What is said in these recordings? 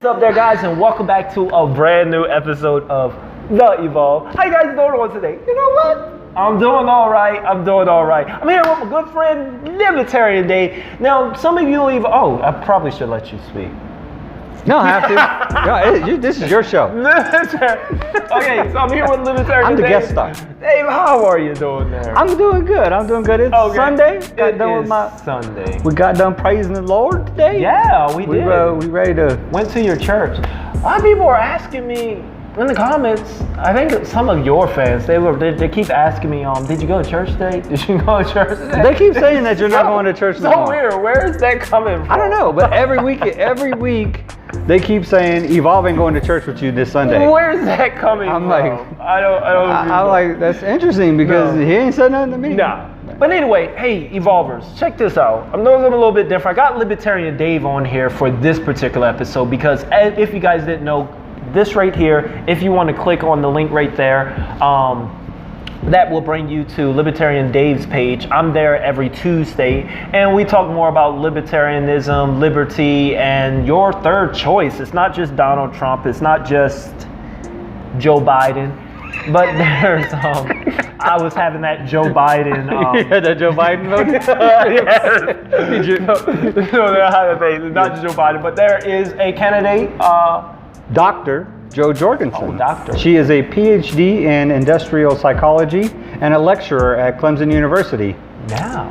What's up there, guys, and welcome back to a brand new episode of The Evolve. How you guys doing on today? You know what? I'm doing all right. I'm here with my good friend, Libertarian Dave. Now, some of you leave. Oh, I probably should let you speak. No, I have to. No, this is your show. Okay, so I'm here with Libertarian I'm the Dave. guest star. Dave, how are you doing there? I'm doing good. It's Okay. Sunday. Sunday. We got done praising the Lord today. Yeah, we did. We ready to. Went to your church. A lot of people are asking me in the comments. I think some of your fans, they keep asking me, did you go to church today? Did you go to church today? They keep saying that you're not going to church no more. So weird. Where is that coming from? I don't know, but every week they keep saying Evolve ain't going to church with you this Sunday. Where is that coming from? I'm like, that's interesting because he ain't said nothing to me. Nah. But anyway, hey, Evolvers, check this out. I know I'm a little bit different. I got Libertarian Dave on here for this particular episode because if you guys didn't know, this right here, if you want to click on the link right there, that will bring you to Libertarian Dave's page. I'm there every Tuesday, and we talk more about libertarianism, liberty, and your third choice. It's not just Donald Trump. It's not just Joe Biden. But there's, I was having that Joe Biden. That Joe Biden vote? Not just Joe Biden, but there is a candidate. Dr. Jo Jorgensen. Oh, doctor. She is a PhD in industrial psychology and a lecturer at Clemson University. Yeah.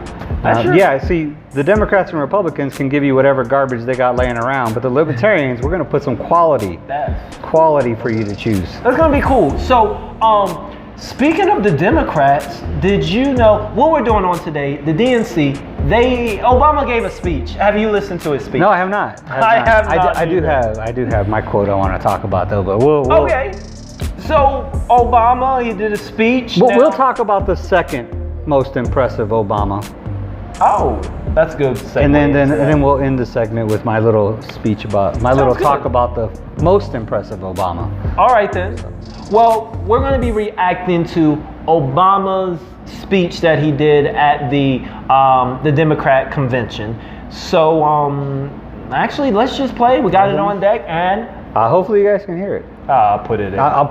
Yeah, see, the Democrats and Republicans can give you whatever garbage they got laying around, but the Libertarians, we're going to put some quality for you to choose. That's going to be cool. So, speaking of the Democrats, did you know what we're doing on today? The DNC, Obama gave a speech. Have you listened to his speech? No, I have not. I do have my quote I want to talk about though, but we'll Okay. So Obama, he did a speech. We'll talk about the second most impressive Obama. Oh, that's good. And then we'll end the segment with my little speech about talk about the most impressive Obama. All right then. Well, we're going to be reacting to Obama's speech that he did at the Democrat convention. So actually, let's just play. We got it on deck, and hopefully you guys can hear it. I'll put it in. I'll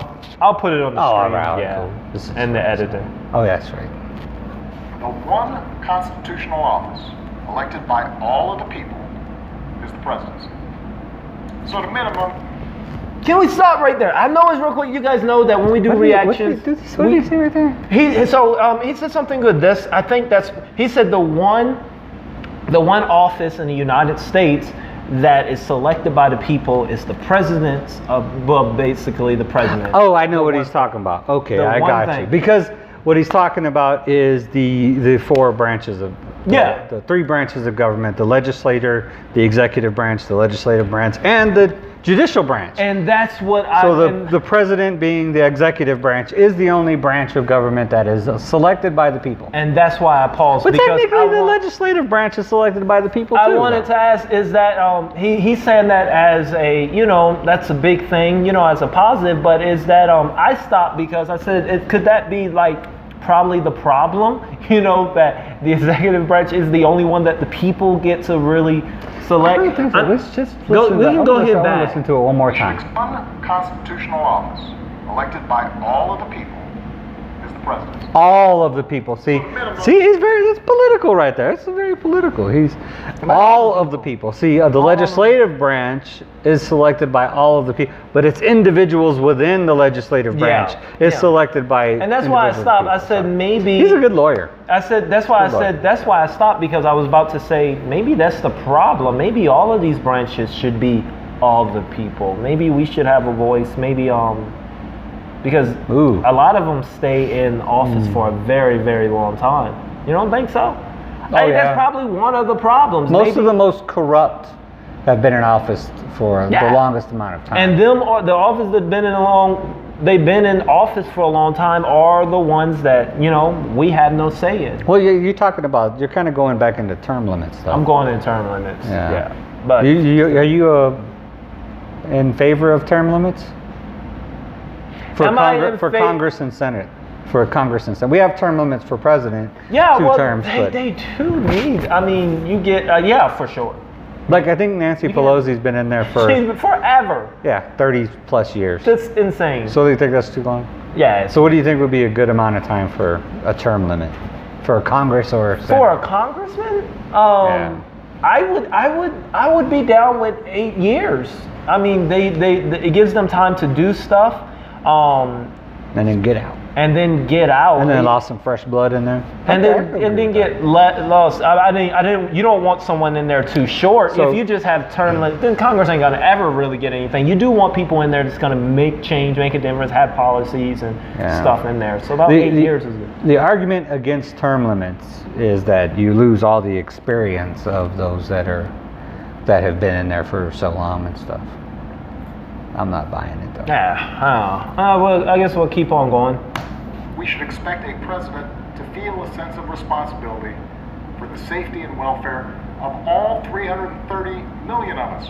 put it on the screen. Right, yeah, cool. and the editor. Oh, that's right. The one constitutional office elected by all of the people is the presidency. So the minimum. Can we stop right there? I know it's real quick. You guys know that when we do reactions, what did he say right there? He said something good. He said the one office in the United States that is selected by the people is the president's basically the president. Oh, I know what he's talking about. Okay, I got you. Because what he's talking about is the four branches of the three branches of government: the legislature, the executive branch, the legislative branch, and the judicial branch. And that's what the president, being the executive branch, is the only branch of government that is selected by the people. And that's why I paused. But technically, the legislative branch is selected by the people too. I wanted to ask: is that he's saying that as a that's a big thing as a positive, but is that I stopped because I said could that be like probably the problem that the executive branch is the only one that the people get to really select? I don't think so. Let's just listen. We can go ahead back. Listen to it one more time. One constitutional office elected by all of the people is the presidency. All of the people. See, it's political right there. It's very political. He's all of the people. See, the legislative branch is selected by all of the people, but it's individuals within the legislative branch is selected by. And that's why I stopped. I said maybe he's a good lawyer. I said that's why I stopped, because I was about to say maybe that's the problem. Maybe all of these branches should be all the people. Maybe we should have a voice. Maybe because a lot of them stay in office for a very, very long time. You don't think so? That's probably one of the problems. Most of the most corrupt have been in office for the longest amount of time. And the office that they've been in office for a long time are the ones that we have no say in. Well, you're kind of going back into term limits, though. I'm going in term limits. Yeah. But are you in favor of term limits? For Congress and Senate. For Congress and Senate. We have term limits for president. Yeah, terms. They do need. I mean, you get for sure. Like, I think Nancy Pelosi's been in there for, She's been forever. 30 plus years. That's insane. So do you think that's too long? Yeah. So what do you think would be a good amount of time for a term limit? For a Congress or a Senate? For a congressman? Yeah. I would be down with 8 years. I mean, it gives them time to do stuff. And then get out. And then get out. And then lost some fresh blood in there. And then get lost. I didn't. You don't want someone in there too short. So, if you just have term limits, then Congress ain't gonna ever really get anything. You do want people in there that's gonna make change, make a difference, have policies and stuff in there. So about 8 years is good. The argument against term limits is that you lose all the experience of those that have been in there for so long and stuff. I'm not buying it though. Yeah. Well, I guess we'll keep on going. We should expect a president to feel a sense of responsibility for the safety and welfare of all 330 million of us,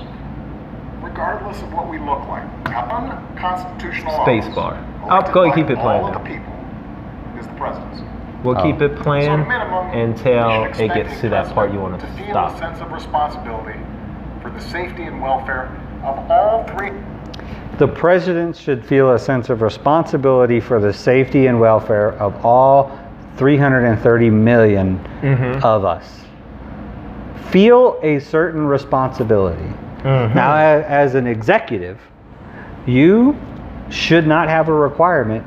regardless of what we look like. Unconstitutional office, Spacebar. elected Go ahead, by keep it playing. all of the people, is the presidency. We'll keep it So playing at minimum, until we it should expect gets a to that part you president want to feel stop. a sense of responsibility for the safety and welfare of all three. The president should feel a sense of responsibility for the safety and welfare of all 330 million of us. Feel a certain responsibility. Now, as an executive, you should not have a requirement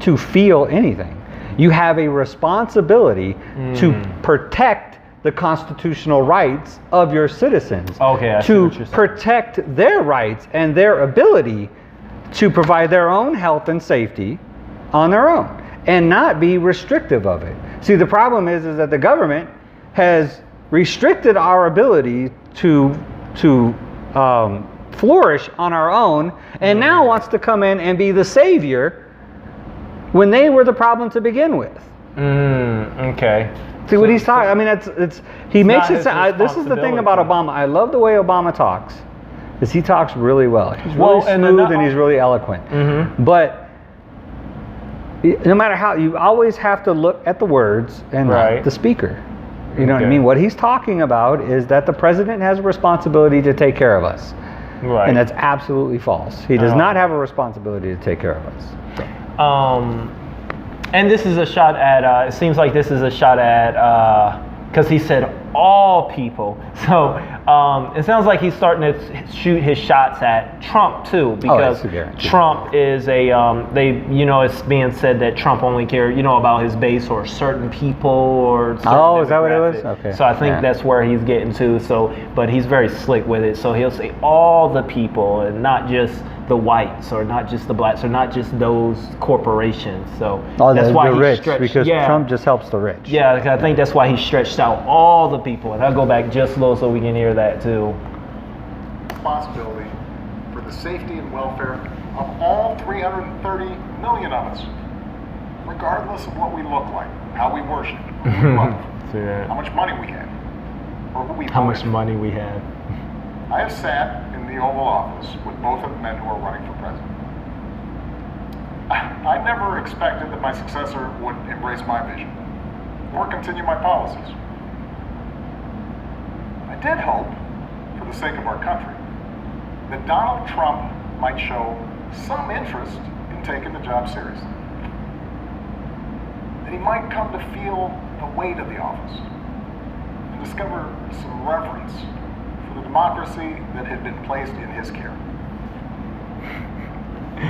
to feel anything. You have a responsibility to protect the constitutional rights of your citizens, Okay, I see what to you're saying. protect their rights and their ability to provide their own health and safety on their own and not be restrictive of it. See, the problem is that the government has restricted our ability to flourish on our own and now wants to come in and be the savior when they were the problem to begin with. Okay. See what he's talking. I mean, he makes it sound. This is the thing about responsibility. Obama. I love the way Obama talks, because he talks really well. He's Well, really and smooth and he's really eloquent. But no matter how, you always have to look at the words and Right. not the speaker. You know what I Okay. mean? What he's talking about is that the president has a responsibility to take care of us, Right. and that's absolutely false. He does not have a responsibility to take care of us. And this is a shot at, it seems like this is a shot at, because he said all people. So it sounds like he's starting to shoot his shots at Trump too, because that's a guarantee. Trump is it's being said that Trump only cared, about his base or certain people or certain Oh, is that what it was? demographic. Okay. So I think Yeah. that's where he's getting to. So, but he's very slick with it. So he'll say all the people and not just the whites or not just the blacks or not just those corporations. So that's why the he rich, stretched, because Trump just helps the rich. Yeah, I think that's why he stretched out all the people. And I'll go back just a little so we can hear that too. Responsibility for the safety and welfare of all 330 million of us, regardless of what we look like, how we worship, who we love, how much money we have, or who we How vote much for. money we have. I have sat in the Oval Office with both of the men who are running for president. I never expected that my successor would embrace my vision or continue my policies. I did hope, for the sake of our country, that Donald Trump might show some interest in taking the job seriously. That he might come to feel the weight of the office and discover some reverence for the democracy that had been placed in his care.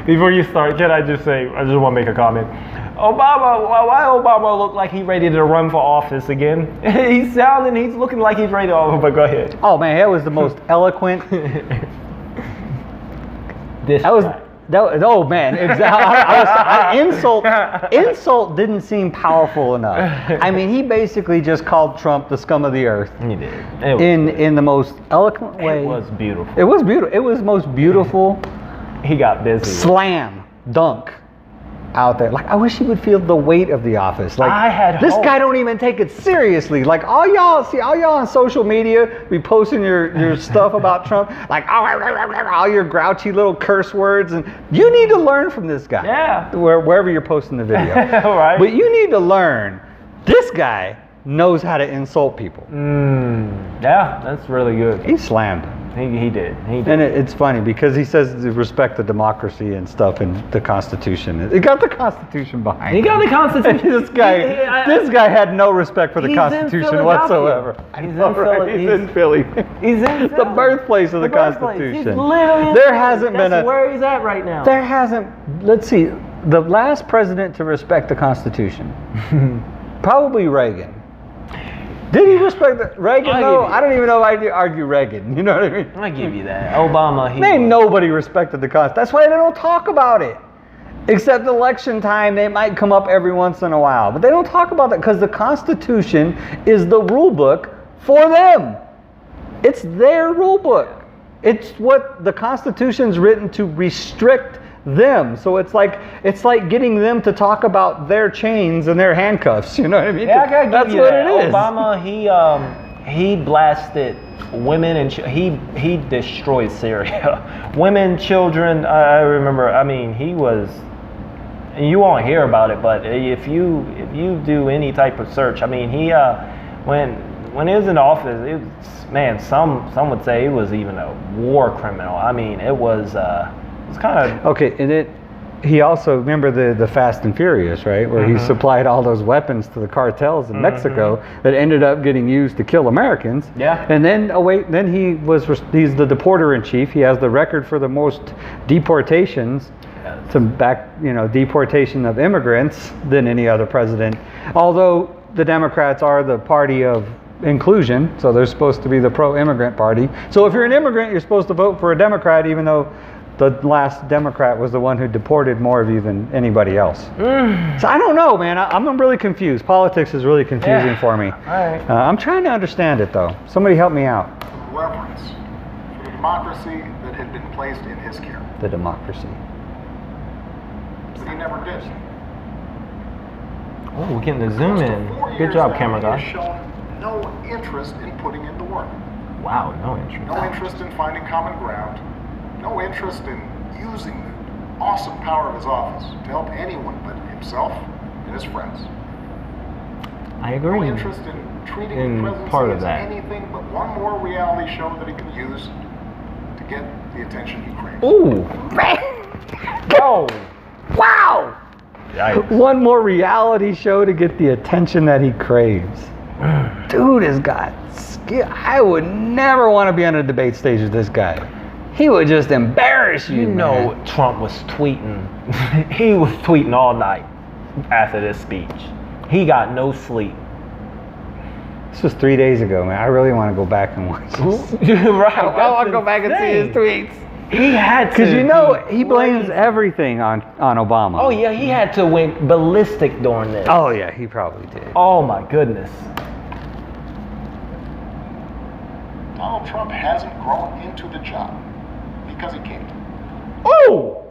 Before you start, can I just say, I just want to make a comment. Obama, why Obama look like he's ready to run for office again? He's looking like he's ready to, but go ahead. Oh man, that was the most eloquent. Oh man, insult didn't seem powerful enough. I mean, he basically just called Trump the scum of the earth. He did. In the most eloquent way. It was beautiful. It was beautiful. It was the most beautiful He got busy. slam dunk out there. Like, I wish he would feel the weight of the office. Like, I had this hope. guy don't even take it seriously. Like, all y'all on social media be posting your stuff about Trump, like all your grouchy little curse words, and you need to learn from this guy. Yeah. Wherever you're posting the video. Right. But you need to learn. This guy knows how to insult people. Yeah, that's really good. He slammed. He did. And it's funny because he says to respect the democracy and stuff and the Constitution. He got the Constitution behind him. He got the Constitution. this guy had no respect for the Constitution whatsoever. He's in Philly. He's in the birthplace of the Constitution. He's literally there hasn't been That's where he's at right now. There hasn't. Let's see. The last president to respect the Constitution, probably Reagan. Did he respect Reagan? No, I don't even know if I argue Reagan. You know what I mean? I give you that. Obama. Ain't nobody respected the Constitution. That's why they don't talk about it. Except election time, they might come up every once in a while. But they don't talk about that because the Constitution is the rule book for them. It's their rule book. It's what the Constitution's written to restrict them. So it's like getting them to talk about their chains and their handcuffs. You know what I mean? Yeah, I gotta That's give you what that. it is. Obama, he blasted women and he destroyed Syria. Women, children. I remember. I mean, he was. And you won't hear about it, but if you do any type of search, I mean, he when he was in office, it was, man, some would say he was even a war criminal. I mean, it was kind of okay. And he also, remember the Fast and Furious, right, where he supplied all those weapons to the cartels in Mexico that ended up getting used to kill Americans. Yeah. And then he's the deporter in chief. He has the record for the most deportations. Deportation of immigrants than any other president. Although the Democrats are the party of inclusion, so they're supposed to be the pro-immigrant party. So if you're an immigrant, you're supposed to vote for a Democrat, even though the last Democrat was the one who deported more of you than anybody else. So I don't know, man. I'm really confused. Politics is really confusing for me. All right. I'm trying to understand it, though. Somebody help me out. Reverence for the democracy that had been placed in his care. The democracy. But he never did. Oh, we're getting the zoom in. Good job, camera He guy. has shown no interest in putting in the work. Wow, no interest. No interest in finding common ground. No interest in using the awesome power of his office to help anyone but himself and his friends. I agree. No interest in treating In the presidency part of as that. anything but one more reality show that he can use to get the attention he craves. Ooh. Go. Wow! Yikes. One more reality show to get the attention that he craves. Dude has got skill. I would never want to be on a debate stage with this guy. He would just embarrass you. You know, man. Trump was tweeting. He was tweeting all night after this speech. He got no sleep. This was 3 days ago, man. I really want to go back and watch this. Right. I want to go back and see his tweets. He had to. Because he blames everything on Obama. Oh yeah, he had to went ballistic during this. Oh yeah, he probably did. Oh my goodness. Donald Trump hasn't grown into the job because he can't. Oh!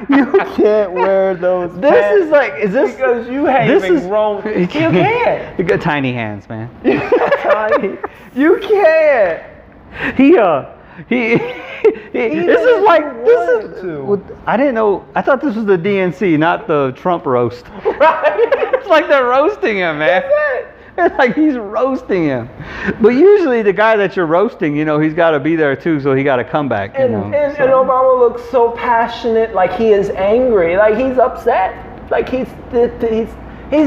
You can't wear those pants. This is like, is this because you haven't even grown. You can't. You got tiny hands, man. Tiny. You can't. This is like this is. I didn't know. I thought this was the DNC, not the Trump roast. Right. It's like they're roasting him, man. It's like he's roasting him. But usually the guy that you're roasting, he's got to be there too, so he got to come back. And Obama looks so passionate, like he is angry, like he's upset, like he's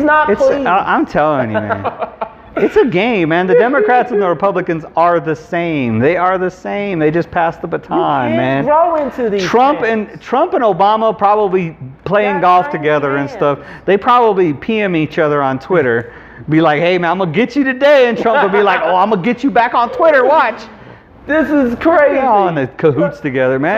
not pleased. I'm telling you, man. It's a game, man. The Democrats and the Republicans are the same. They are the same. They just passed the baton, man. Grow into these Trump things. and Obama probably playing golf together and stuff. They probably PM each other on Twitter. Be like, hey man, I'm gonna get you today, and Trump will be like, oh, I'm gonna get you back on Twitter. Watch. This is crazy. They're all in the cahoots together, man.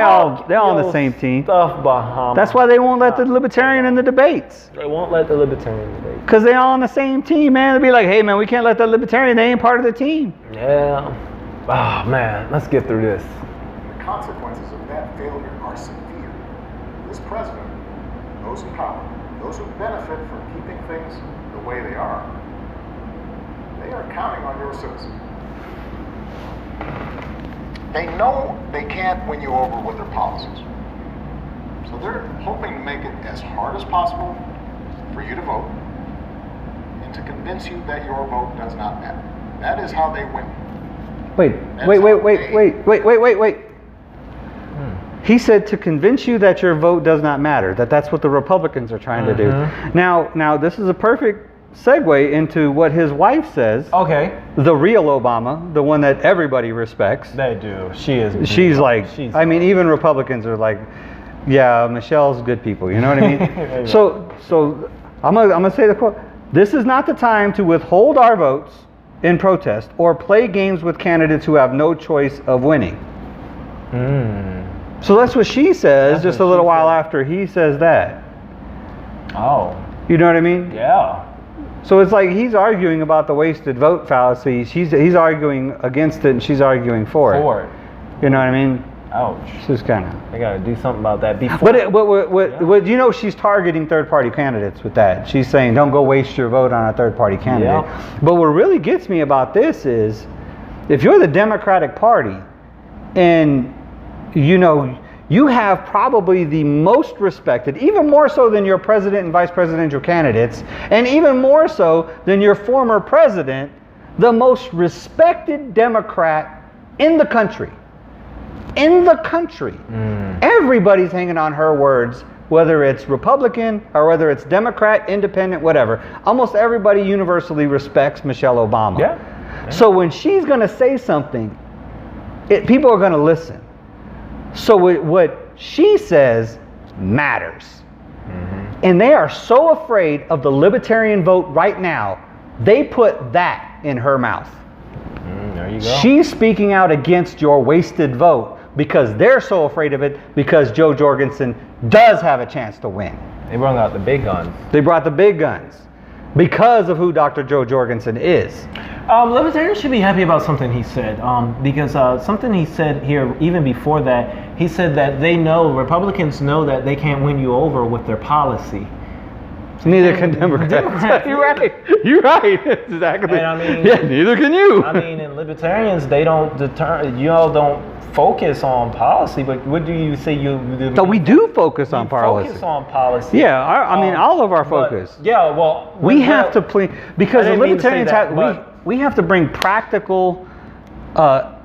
They're all on the same team. Stuff behind. That's why they won't let the Libertarian in the debates. They won't let the Libertarian debate. Because they're all on the same team, man. They'll be like, hey man, we can't let the Libertarian. They ain't part of the team. Yeah. Oh man, let's get through this. The consequences of that failure are severe. This president, those in power, those who benefit from keeping things the way they are counting on your citizens. They know they can't win you over with their policies. So they're hoping to make it as hard as possible for you to vote, and to convince you that your vote does not matter. That is how they win. Wait. He said to convince you that your vote does not matter, that's what the Republicans are trying to do. Now, this is a perfect segue into what his wife says. Okay. The real Obama, the one that everybody respects. They do. She's even Republicans are like, yeah, Michelle's good people. You know what I mean? So I'm gonna say the quote. This is not the time to withhold our votes in protest or play games with candidates who have no choice of winning. So that's what she says just a little while after he says that. Oh. You know what I mean? Yeah. So it's like he's arguing about the wasted vote fallacy. He's arguing against it, and she's arguing for it. You know what I mean? Ouch. It's just kind of. They got to do something about that before. But you know, she's targeting third-party candidates with that. She's saying, don't go waste your vote on a third-party candidate. Yeah. But what really gets me about this is, if you're the Democratic Party, and you know, you have probably the most respected, even more so than your president and vice presidential candidates, and even more so than your former president, the most respected Democrat in the country. In the country. Everybody's hanging on her words, whether it's Republican or whether it's Democrat, independent, whatever. Almost everybody universally respects Michelle Obama. Yeah. So when she's going to say something, people are going to listen. So what she says matters. And they are so afraid of the libertarian vote right now, they put that in her mouth. There you go. She's speaking out against your wasted vote because they're so afraid of it because Joe Jorgensen does have a chance to win. They brought out the big guns. They brought the big guns because of who Dr. Joe Jorgensen is. Libertarians should be happy about something he said, because something he said here, even before that, he said that Republicans know that they can't win you over with their policy. Neither can Democrats. You're right. Exactly. And I mean, yeah, neither can you. I mean, and libertarians, they don't don't focus on policy, but what do you say So we do focus on policy. Focus on policy. Yeah, I mean, all of our focus. We have to play, because the libertarians we have to bring practical,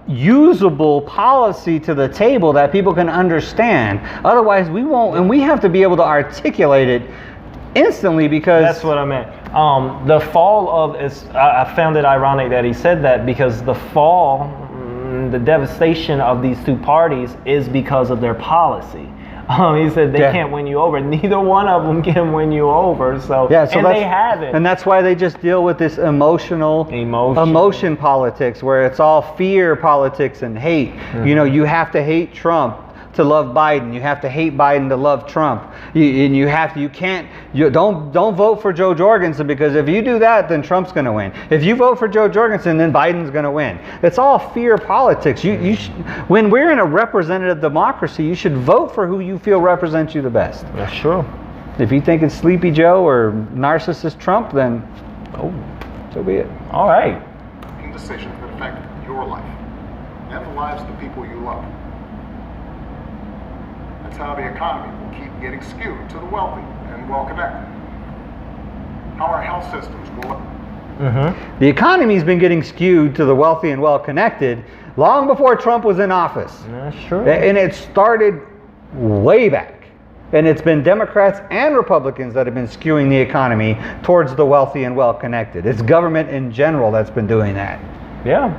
usable policy to the table that people can understand. Otherwise, we won't, and we have to be able to articulate it instantly, because that's what I meant. The fall of I found it ironic that he said that, because the fall, the devastation of these two parties is because of their policy. He said they can't win you over. Neither one of them can win you over. So they haven't. And that's why they just deal with this emotion politics, where it's all fear politics and hate. You know, you have to hate Trump to love Biden. You have to hate Biden to love Trump. Don't vote for Joe Jorgensen, because if you do that, then Trump's going to win. If you vote for Joe Jorgensen, then Biden's going to win. It's all fear politics. When we're in a representative democracy, you should vote for who you feel represents you the best. That's true. If you think it's Sleepy Joe or narcissist Trump, then so be it. All right. Making decisions that affect your life and the lives of the people you love. That's how the economy will keep getting skewed to the wealthy and well-connected. How our health systems will... The economy's been getting skewed to the wealthy and well-connected long before Trump was in office. That's true. And it started way back. And it's been Democrats and Republicans that have been skewing the economy towards the wealthy and well-connected. It's government in general that's been doing that. Yeah.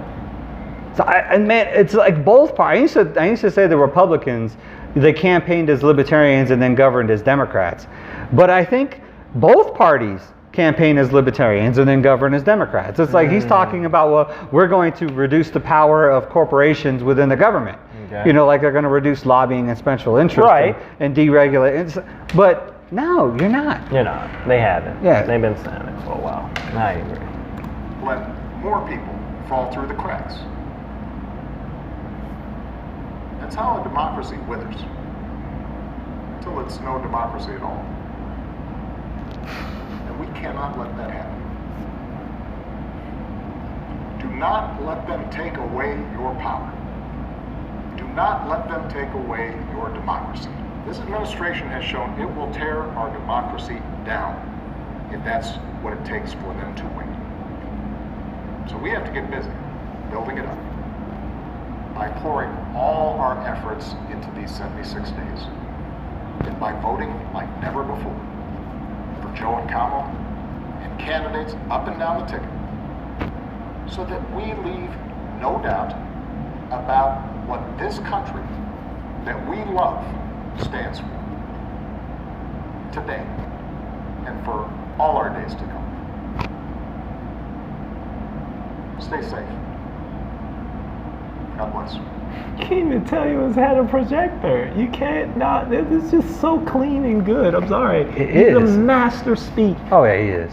So it's like both parties. I used to say the Republicans, they campaigned as libertarians and then governed as Democrats. But I think both parties campaign as libertarians and then govern as Democrats. It's like he's talking about, well, we're going to reduce the power of corporations within the government. Okay. You know, like they're going to reduce lobbying and special interest and deregulate. But no, you're not. You're not. They haven't. Yeah. They've been saying it for a while. I agree. Let more people fall through the cracks. That's how a democracy withers. Until it's no democracy at all. And we cannot let that happen. Do not let them take away your power. Do not let them take away your democracy. This administration has shown it will tear our democracy down. if that's what it takes for them to win. So we have to get busy building it up by pouring all our efforts into these 76 days and by voting like never before for Joe and Kamala and candidates up and down the ticket so that we leave no doubt about what this country that we love stands for today and for all our days to come. Stay safe. God bless. Can't even tell you it's had a projector. You can't not. It's just so clean and good. I'm sorry. It He's is. a master speak. Oh yeah, he is.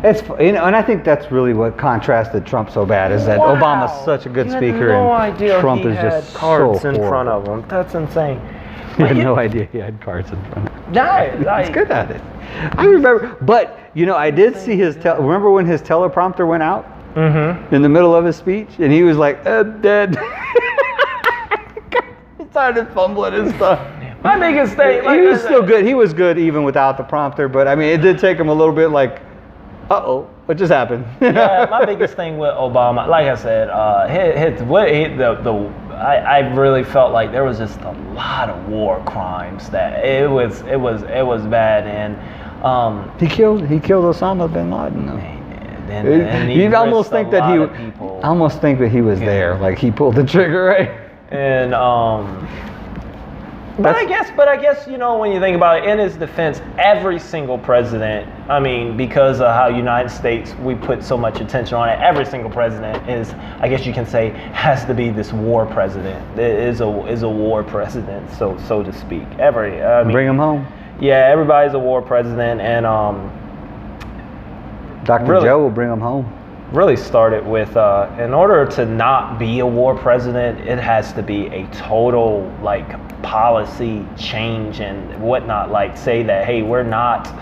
It's and I think that's really what contrasted Trump so bad is that Wow. Obama's such a good You had speaker no and idea Trump he is had just cards so in front horrible. of him. That's insane. You had no idea he had cards in front of him. Yeah, He's good at it. I remember, but I did see his. Remember when his teleprompter went out in the middle of his speech, and he was like, "I'm dead." He started fumbling his stuff. My biggest thing. He was still good. He was good even without the prompter, but I mean, it did take him a little bit like, "Uh-oh, what just happened?" Yeah, my biggest thing with Obama, like I said, I really felt like there was just a lot of war crimes that it was bad, and He killed Osama bin Laden. Though. and he You'd almost risked think a that he lot of people. almost think that he was there, like he pulled the trigger, right? And but I guess when you think about it, in his defense, every single president, I mean, because of how United States we put so much attention on it, every single president is, I guess you can say, has to be this war president. It is a war president, so to speak. Bring him home. Yeah, everybody's a war president, and Dr. Really? Joe will bring him home. really started with in order to not be a war president, it has to be a total policy change and whatnot, say that, hey, we're not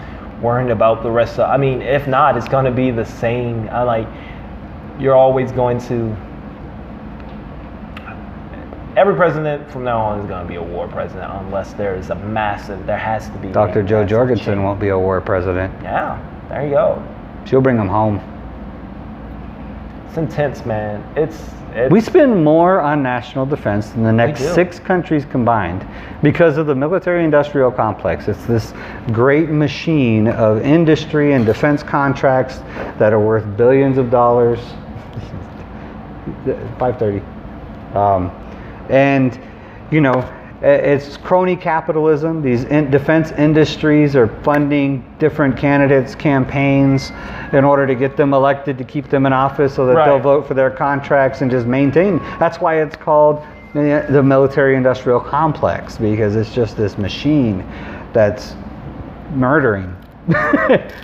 worrying about the rest of, I mean, if not, it's going to be the same. You're always going to, every president from now on is going to be a war president unless there is there has to be Dr. Joe Jorgensen won't be a war president. Yeah, there you go. She'll bring him home. It's intense, man. It's We spend more on national defense than the next We do. 6 countries combined because of the military-industrial complex. It's this great machine of industry and defense contracts that are worth billions of dollars. 5:30. And, it's crony capitalism. These defense industries are funding different candidates' campaigns in order to get them elected to keep them in office so that Right. they'll vote for their contracts and just maintain. That's why it's called the military-industrial complex, because it's just this machine that's murdering.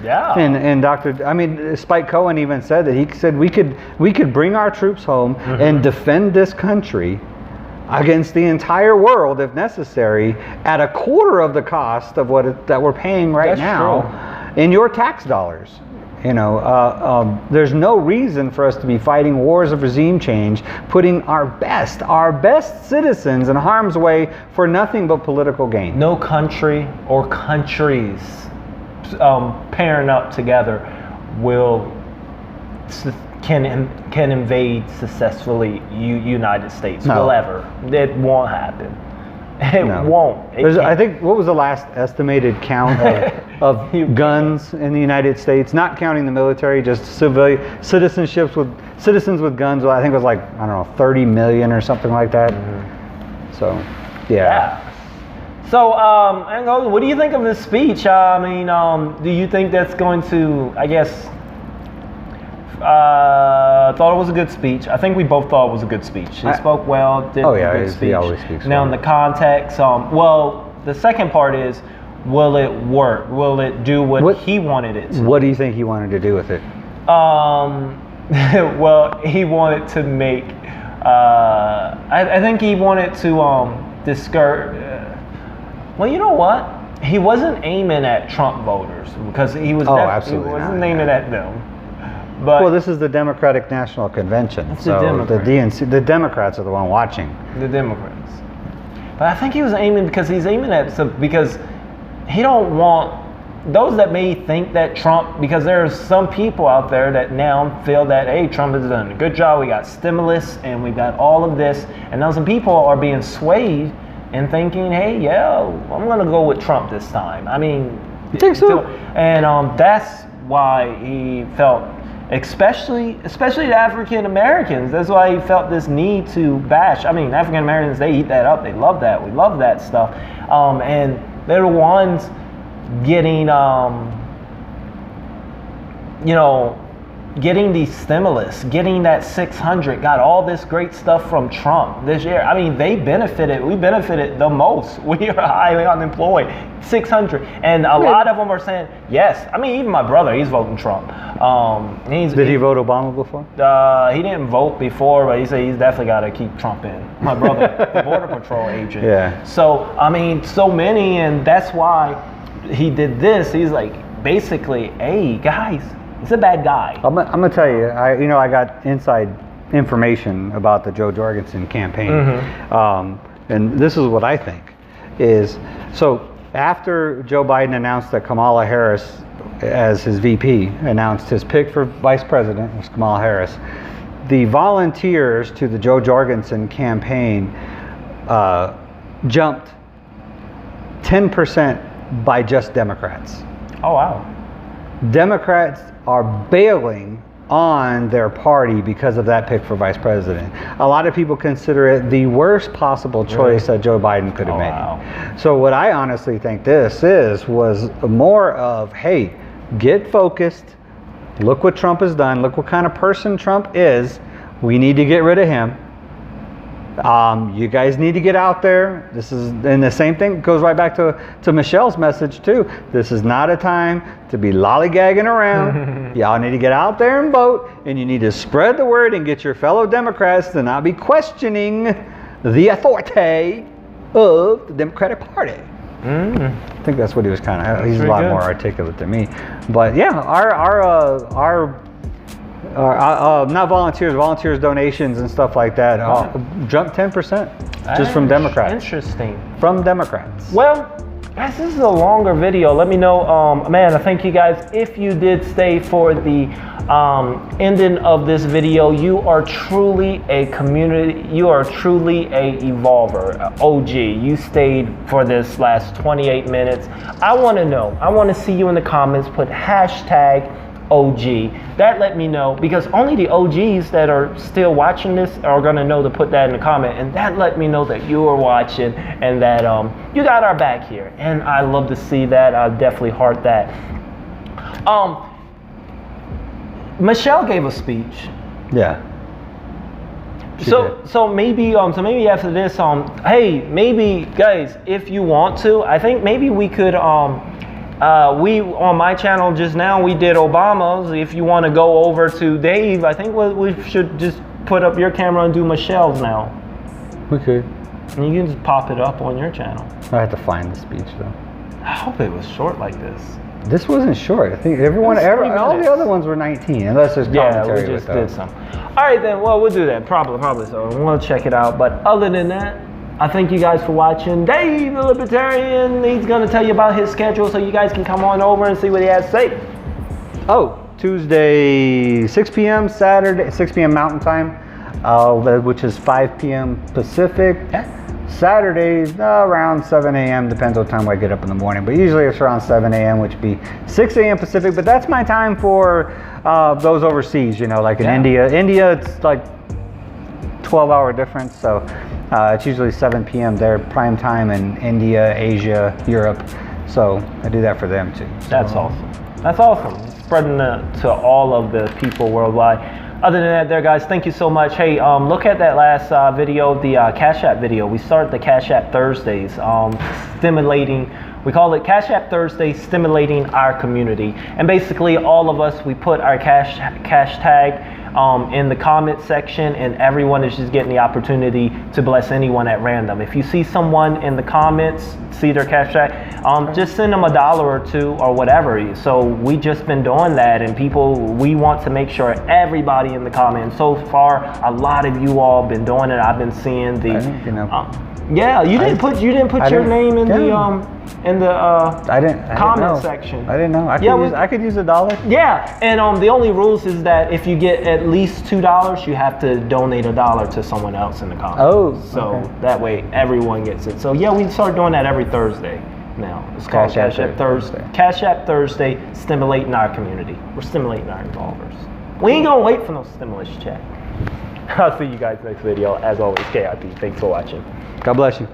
Yeah. And Spike Cohen even said that he said we could bring our troops home and defend this country against the entire world if necessary at a quarter of the cost of that we're paying right That's now in your tax dollars. There's no reason for us to be fighting wars of regime change, putting our best citizens in harm's way for nothing but political gain. No country or countries pairing up together can invade successfully United States. No. Will ever. It won't happen. It No. won't. I think, what was the last estimated count of guns in the United States? Not counting the military, just citizens with guns. I think it was 30 million or something like that. So, yeah. So, what do you think of this speech? Do you think that's going to, thought it was a good speech. I think we both thought it was a good speech. He spoke well, did a good speech. He always speaks Now, well. in the context, the second part is, will it work? Will it do what he wanted it to? What do you think he wanted to do with it? Well, he wanted to make, I think he wanted to discourage, well, you know what? He wasn't aiming at Trump voters because he was absolutely he wasn't not, aiming at them. But Well, this is the Democratic National Convention, It's so the Democrats. the DNC, the Democrats are the one watching. the Democrats. But I think he was aiming because he don't want, those that may think that Trump, because there's some people out there that now feel that, hey, Trump has done a good job. We got stimulus and we got all of this. And now some people are being swayed and thinking, hey, yeah, I'm going to go with Trump this time. I mean, You think so? And that's why he felt, especially the African Americans, that's why he felt this need to bash. I mean, African Americans, they eat that up. They love that. We love that stuff. And they're the ones getting, getting the stimulus, getting that 600, got all this great stuff from Trump this year. I mean, we benefited the most. We are highly unemployed, 600. And a lot of them are saying, yes. I mean, even my brother, he's voting Trump. Did he vote Obama before? He didn't vote before, but he said he's definitely got to keep Trump in. My brother, the Border Patrol agent. Yeah. So, I mean, so many, and that's why he did this. He's like, basically, hey, guys, he's a bad guy. I'm gonna tell you, I got inside information about the Joe Jorgensen campaign, and this is what I think is, so after Joe Biden announced that Kamala Harris as his VP, announced his pick for vice president was Kamala Harris, the volunteers to the Joe Jorgensen campaign jumped 10% by just Democrats. Oh, wow. Democrats are bailing on their party because of that pick for vice president. A lot of people consider it the worst possible choice that Joe Biden could have made. Wow. So what I honestly think this was more of, hey, get focused. Look what Trump has done. Look what kind of person Trump is. We need to get rid of him. You guys need to get out there. And the same thing goes right back to Michelle's message too. This is not a time to be lollygagging around. Y'all need to get out there and vote, and you need to spread the word and get your fellow Democrats to not be questioning the authority of the Democratic Party. I think that's what he was kind of. He's a lot more articulate than me. But yeah, our not volunteers donations and stuff like that jumped 10% just from Democrats. Interesting. From Democrats. Well, guys, this is a longer video. Let me know, man, I thank you guys. If you did stay for the ending of this video, you are truly a community, you are truly a evolver, OG. You stayed for this last 28 minutes. I want to know, I want to see you in the comments, put hashtag OG. That let me know, because only the OGs that are still watching this are gonna know to put that in the comment, and that let me know that you are watching and that you got our back here, and I love to see that. I definitely heart that. Michelle gave a speech. Yeah. So maybe after this, hey, maybe guys, if you want to, I think maybe we could we on my channel just now, we did Obama's. If you want to go over to Dave, I think we should just put up your camera and do Michelle's now. We could. And you can just pop it up on your channel. I had to find the speech though. I hope it was short like this. This wasn't short. I think all the other ones were 19, unless there's commentary. Yeah, we just did some. All right then, well, we'll do that. Probably so. We'll check it out. But other than that, I thank you guys for watching. Dave, the Libertarian, he's going to tell you about his schedule so you guys can come on over and see what he has to say. Oh, Tuesday, 6 p.m., Saturday, 6 p.m. Mountain Time, which is 5 p.m. Pacific. Yeah. Saturdays, around 7 a.m., depends what time I get up in the morning, but usually it's around 7 a.m., which would be 6 a.m. Pacific, but that's my time for those overseas, like in India. India, it's like 12-hour difference, so it's usually 7 p.m. their prime time in India, Asia, Europe. So I do that for them too. So. That's awesome. That's awesome. Spreading to all of the people worldwide. Other than that there, guys, thank you so much. Hey, look at that last video, the Cashapp video. We started the Cashapp Thursdays, stimulating. We call it Cashapp Thursday, stimulating our community. And basically all of us, we put our cash tag in the comment section, and everyone is just getting the opportunity to bless anyone at random. If you see someone in the comments, see their Cash App, just send them $1 or $2 or whatever. So we just been doing that, and we want to make sure everybody in the comments. So far, a lot of you all been doing it. I've been seeing the. Yeah, you didn't put your name in the comment section. I didn't know. I could use $1. Yeah, and the only rules is that if you get at least $2, you have to donate $1 to someone else in the comments. Oh, so that way everyone gets it. So yeah, we start doing that every Thursday now. It's called Cash App Thursday. Cash App Thursday, stimulating our community. We're stimulating our involvers. We ain't gonna wait for no stimulus check. I'll see you guys next video. As always, KIP. Thanks for watching. God bless you.